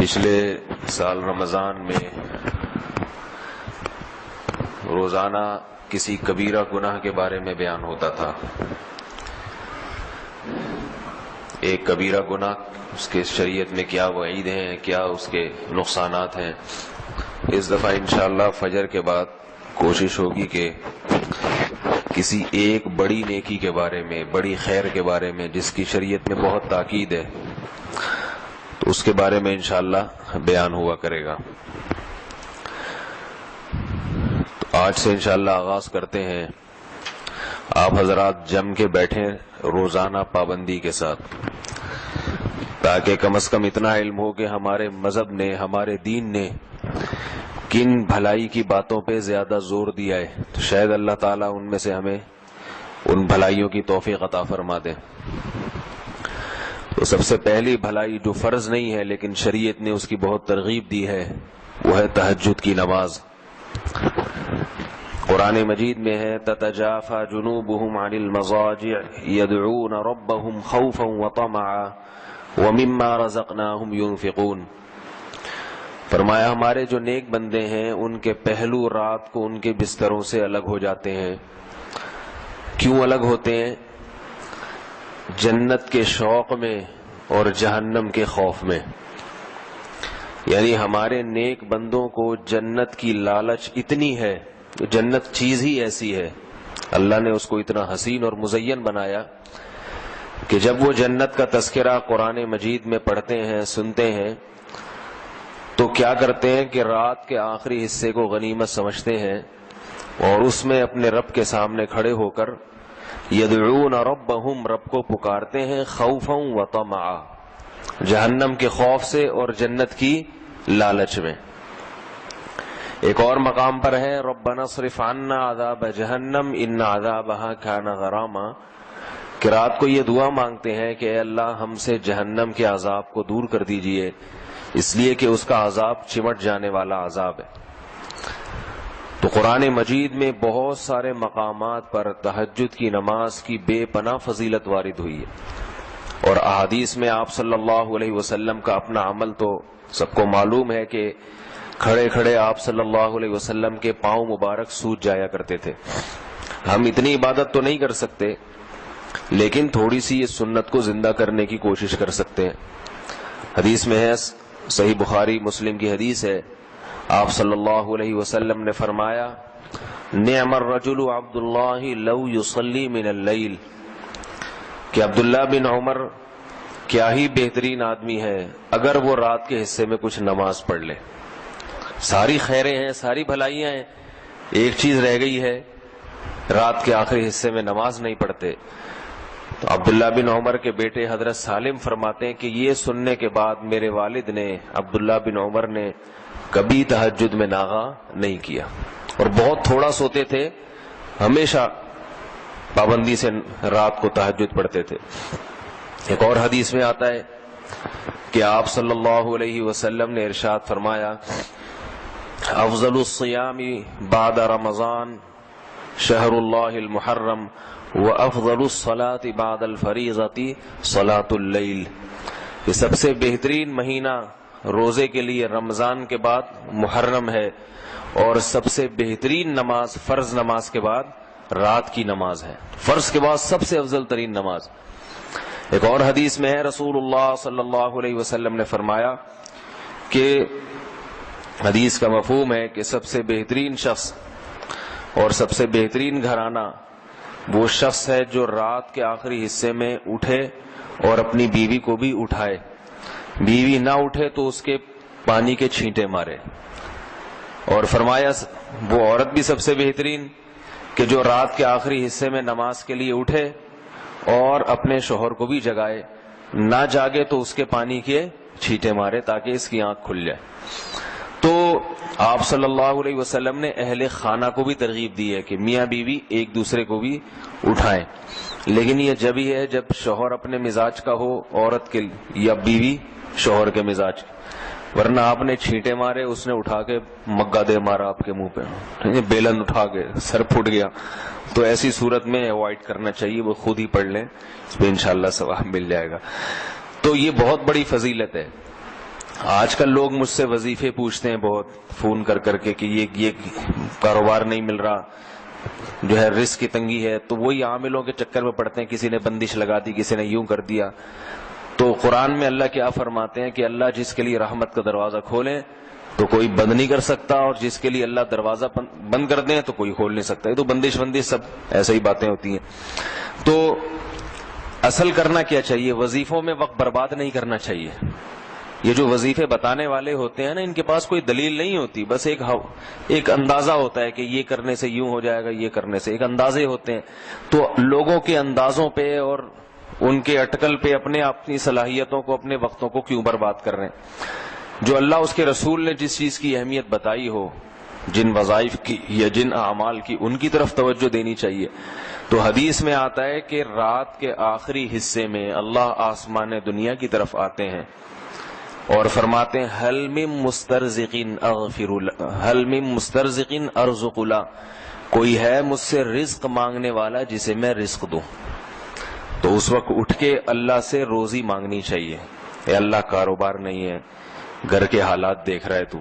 پچھلے سال رمضان میں روزانہ کسی کبیرہ گناہ کے بارے میں بیان ہوتا تھا. ایک کبیرہ گناہ، اس کے شریعت میں کیا وعید ہیں، کیا اس کے نقصانات ہیں. اس دفعہ انشاءاللہ فجر کے بعد کوشش ہوگی کہ کسی ایک بڑی نیکی کے بارے میں، بڑی خیر کے بارے میں جس کی شریعت میں بہت تاکید ہے، تو اس کے بارے میں انشاءاللہ بیان ہوا کرے گا. تو آج سے انشاءاللہ آغاز کرتے ہیں. آپ حضرات جم کے بیٹھیں روزانہ پابندی کے ساتھ، تاکہ کم از کم اتنا علم ہو کہ ہمارے مذہب نے، ہمارے دین نے کن بھلائی کی باتوں پہ زیادہ زور دیا ہے، تو شاید اللہ تعالیٰ ان میں سے ہمیں ان بھلائیوں کی توفیق عطا فرما دے. تو سب سے پہلی بھلائی جو فرض نہیں ہے لیکن شریعت نے اس کی بہت ترغیب دی ہے، وہ ہے تہجد کی نماز. قرآن مجید میں ہے تتجافى جنوبهم عن المضاجع يدعون ربهم خوفا وطمعا ومما رزقناهم ينفقون. فرمایا ہمارے جو نیک بندے ہیں ان کے پہلو رات کو ان کے بستروں سے الگ ہو جاتے ہیں. کیوں الگ ہوتے ہیں؟ جنت کے شوق میں اور جہنم کے خوف میں. یعنی ہمارے نیک بندوں کو جنت کی لالچ اتنی ہے، جنت چیز ہی ایسی ہے، اللہ نے اس کو اتنا حسین اور مزین بنایا کہ جب وہ جنت کا تذکرہ قرآن مجید میں پڑھتے ہیں، سنتے ہیں، تو کیا کرتے ہیں کہ رات کے آخری حصے کو غنیمت سمجھتے ہیں اور اس میں اپنے رب کے سامنے کھڑے ہو کر یدعون ربہم، رب کو پکارتے ہیں، خوفا و طمعا، جہنم کے خوف سے اور جنت کی لالچ میں. ایک اور مقام پر ہے ربنا اصرف عنا عذاب جہنم ان عذابها کان غراما، کہ رات کو یہ دعا مانگتے ہیں کہ اے اللہ ہم سے جہنم کے عذاب کو دور کر دیجئے، اس لیے کہ اس کا عذاب چمٹ جانے والا عذاب ہے. تو قرآن مجید میں بہت سارے مقامات پر تہجد کی نماز کی بے پناہ فضیلت وارد ہوئی ہے، اور احادیث میں آپ صلی اللہ علیہ وسلم کا اپنا عمل تو سب کو معلوم ہے کہ کھڑے کھڑے آپ صلی اللہ علیہ وسلم کے پاؤں مبارک سوج جایا کرتے تھے. ہم اتنی عبادت تو نہیں کر سکتے لیکن تھوڑی سی اس سنت کو زندہ کرنے کی کوشش کر سکتے ہیں. حدیث میں ہے، صحیح بخاری مسلم کی حدیث ہے، آپ صلی اللہ علیہ وسلم نے فرمایا نعم الرجل عبد اللہ لو یصلی من اللیل، کہ عبداللہ بن عمر کیا ہی بہترین آدمی ہے اگر وہ رات کے حصے میں کچھ نماز پڑھ لے. ساری خیریں ہیں، ساری بھلائیاں ہیں، ایک چیز رہ گئی ہے، رات کے آخری حصے میں نماز نہیں پڑھتے. تو عبداللہ بن عمر کے بیٹے حضرت سالم فرماتے ہیں کہ یہ سننے کے بعد میرے والد نے، عبداللہ بن عمر نے کبھی تہجد میں ناغا نہیں کیا، اور بہت تھوڑا سوتے تھے، ہمیشہ پابندی سے رات کو تہجد پڑھتے تھے. ایک اور حدیث میں آتا ہے کہ آپ صلی اللہ علیہ وسلم نے ارشاد فرمایا افضل الصیام بعد رمضان شہر اللہ المحرم وافضل الصلاة بعد الفریضۃ صلاة اللیل، یہ سب سے بہترین مہینہ روزے کے لیے رمضان کے بعد محرم ہے، اور سب سے بہترین نماز فرض نماز کے بعد رات کی نماز ہے، فرض کے بعد سب سے افضل ترین نماز. ایک اور حدیث میں ہے رسول اللہ صلی اللہ علیہ وسلم نے فرمایا کہ حدیث کا مفہوم ہے کہ سب سے بہترین شخص اور سب سے بہترین گھرانہ وہ شخص ہے جو رات کے آخری حصے میں اٹھے اور اپنی بیوی کو بھی اٹھائے، بیوی نہ اٹھے تو اس کے پانی کے چھینٹے مارے. اور فرمایا وہ عورت بھی سب سے بہترین کہ جو رات کے آخری حصے میں نماز کے لیے اٹھے اور اپنے شوہر کو بھی جگائے، نہ جاگے تو اس کے پانی کے چھینٹے مارے تاکہ اس کی آنکھ کھل جائے. تو آپ صلی اللہ علیہ وسلم نے اہل خانہ کو بھی ترغیب دی ہے کہ میاں بیوی ایک دوسرے کو بھی اٹھائیں، لیکن یہ جب ہی ہے جب شوہر اپنے مزاج کا ہو عورت کے، یا بیوی شوہر کے مزاج، ورنہ آپ نے چھینٹے مارے، اس نے اٹھا کے مگا دے مارا آپ کے منہ پہ، بیلن اٹھا کے سر پھٹ گیا، تو ایسی صورت میں اوائڈ کرنا چاہیے. وہ خود ہی پڑھ لیں، اس پہ انشاءاللہ ثواب مل جائے گا. تو یہ بہت بڑی فضیلت ہے. آج کل لوگ مجھ سے وظیفے پوچھتے ہیں بہت فون کر کر کے کہ یہ کاروبار نہیں مل رہا، جو ہے رزق کی تنگی ہے، تو وہی عاملوں کے چکر میں پڑتے ہیں، کسی نے بندش لگا دی، کسی نے یوں کر دیا۔ تو قرآن میں اللہ کیا فرماتے ہیں کہ اللہ جس کے لیے رحمت کا دروازہ کھولیں تو کوئی بند نہیں کر سکتا، اور جس کے لیے اللہ دروازہ بند کر دیں تو کوئی کھول نہیں سکتا۔ یہ تو بندش سب ایسے ہی باتیں ہوتی ہیں۔ تو اصل کرنا کیا چاہیے؟ وظیفوں میں وقت برباد نہیں کرنا چاہیے۔ یہ جو وظیفے بتانے والے ہوتے ہیں نا، ان کے پاس کوئی دلیل نہیں ہوتی، بس ایک اندازہ ہوتا ہے کہ یہ کرنے سے یوں ہو جائے گا، یہ کرنے سے، ایک اندازے ہوتے ہیں۔ تو لوگوں کے اندازوں پہ اور ان کے اٹکل پہ اپنی صلاحیتوں کو، اپنے وقتوں کو کیوں برباد کر رہے ہیں؟ جو اللہ اس کے رسول نے جس چیز کی اہمیت بتائی ہو، جن وظائف کی یا جن اعمال کی، ان کی طرف توجہ دینی چاہیے۔ تو حدیث میں آتا ہے کہ رات کے آخری حصے میں اللہ آسمان دنیا کی طرف آتے ہیں اور فرماتے ہیں حل من مسترزق ارزق لا، کوئی ہے مجھ سے رزق مانگنے والا جسے میں رزق دوں؟ تو اس وقت اٹھ کے اللہ سے روزی مانگنی چاہیے۔ اے اللہ، کاروبار نہیں ہے، گھر کے حالات دیکھ رہا ہے، تو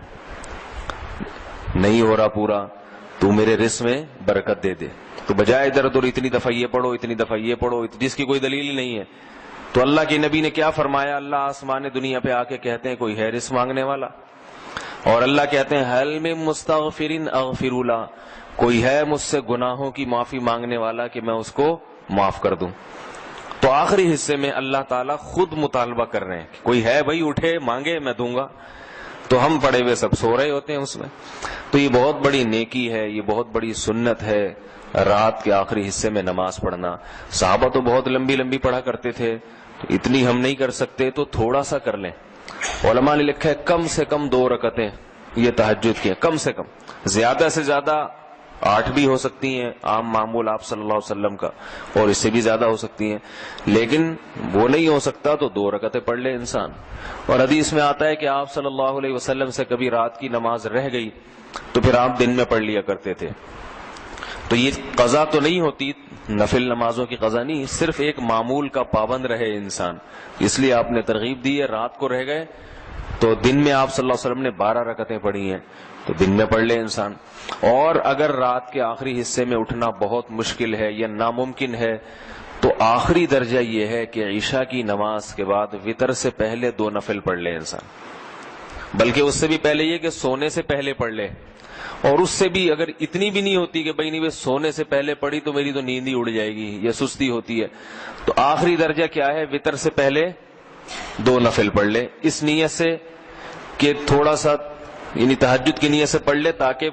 نہیں ہو رہا پورا، تو میرے رزق میں برکت دے دے۔ تو بجائے ادھر ادھر اتنی دفعہ یہ پڑھو، اتنی دفعہ یہ پڑھو، جس کی کوئی دلیل ہی نہیں ہے۔ تو اللہ کے نبی نے کیا فرمایا؟ اللہ آسمان دنیا پہ آ کے کہتے ہیں کوئی ہے رزق مانگنے والا، اور اللہ کہتے ہیں حل من مستغفر اغفر له، کوئی ہے مجھ سے گناہوں کی معافی مانگنے والا کہ میں اس کو معاف کر دوں۔ تو آخری حصے میں اللہ تعالیٰ خود مطالبہ کر رہے ہیں کہ کوئی ہے بھائی، اٹھے مانگے، میں دوں گا۔ تو ہم پڑے ہوئے سب سو رہے ہوتے ہیں اس میں۔ تو یہ بہت بڑی نیکی ہے، یہ بہت بڑی سنت ہے، رات کے آخری حصے میں نماز پڑھنا۔ صحابہ تو بہت لمبی لمبی پڑھا کرتے تھے، تو اتنی ہم نہیں کر سکتے تو تھوڑا سا کر لیں۔ علماء نے لکھا ہے کم سے کم 2 رکعتیں یہ تہجد کی ہیں، کم سے کم، زیادہ سے زیادہ 8 بھی ہو سکتی ہیں، عام معمول آپ صلی اللہ علیہ وسلم کا، اور اس سے بھی زیادہ ہو سکتی ہیں، لیکن وہ نہیں ہو سکتا تو 2 رکعتیں پڑھ لے انسان۔ اور حدیث میں آتا ہے کہ آپ صلی اللہ علیہ وسلم سے کبھی رات کی نماز رہ گئی تو پھر آپ دن میں پڑھ لیا کرتے تھے۔ تو یہ قضا تو نہیں ہوتی، نفل نمازوں کی قضا نہیں، صرف ایک معمول کا پابند رہے انسان، اس لیے آپ نے ترغیب دی ہے۔ رات کو رہ گئے تو دن میں آپ صلی اللہ علیہ وسلم نے 12 رکعتیں پڑھی ہیں، تو دن میں پڑھ لے انسان۔ اور اگر رات کے آخری حصے میں اٹھنا بہت مشکل ہے یا ناممکن ہے تو آخری درجہ یہ ہے کہ عشاء کی نماز کے بعد وتر سے پہلے 2 نفل پڑھ لے انسان، بلکہ اس سے بھی پہلے یہ کہ سونے سے پہلے پڑھ لے۔ اور اس سے بھی اگر اتنی بھی نہیں ہوتی کہ بھائی نہیں سونے سے پہلے پڑھی تو میری تو نیند ہی اڑ جائے گی، یہ سستی ہوتی ہے، تو آخری درجہ کیا ہے؟ وتر سے پہلے 2 نفل پڑھ لے، اس نیت سے کہ تھوڑا سا، یعنی تہجد کی نیت سے پڑھ لے تاکہ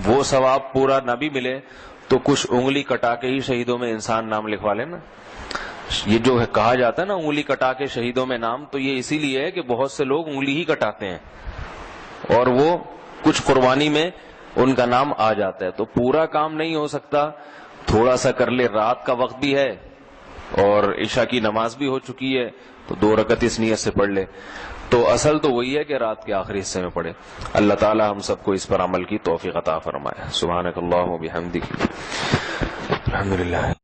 وہ ثواب پورا نہ بھی ملے تو کچھ انگلی کٹا کے ہی شہیدوں میں انسان نام لکھوا لے نا۔ یہ جو ہے کہا جاتا ہے نا انگلی کٹا کے شہیدوں میں نام، تو یہ اسی لیے ہے کہ بہت سے لوگ انگلی ہی کٹاتے ہیں اور وہ کچھ قربانی میں ان کا نام آ جاتا ہے۔ تو پورا کام نہیں ہو سکتا، تھوڑا سا کر لے، رات کا وقت بھی ہے اور عشاء کی نماز بھی ہو چکی ہے، تو 2 رکعت اس نیت سے پڑھ لے۔ تو اصل تو وہی ہے کہ رات کے آخری حصے میں پڑھے۔ اللہ تعالی ہم سب کو اس پر عمل کی توفیق عطا فرمائے۔ سبحانک اللہم و بحمدک، الحمدللہ۔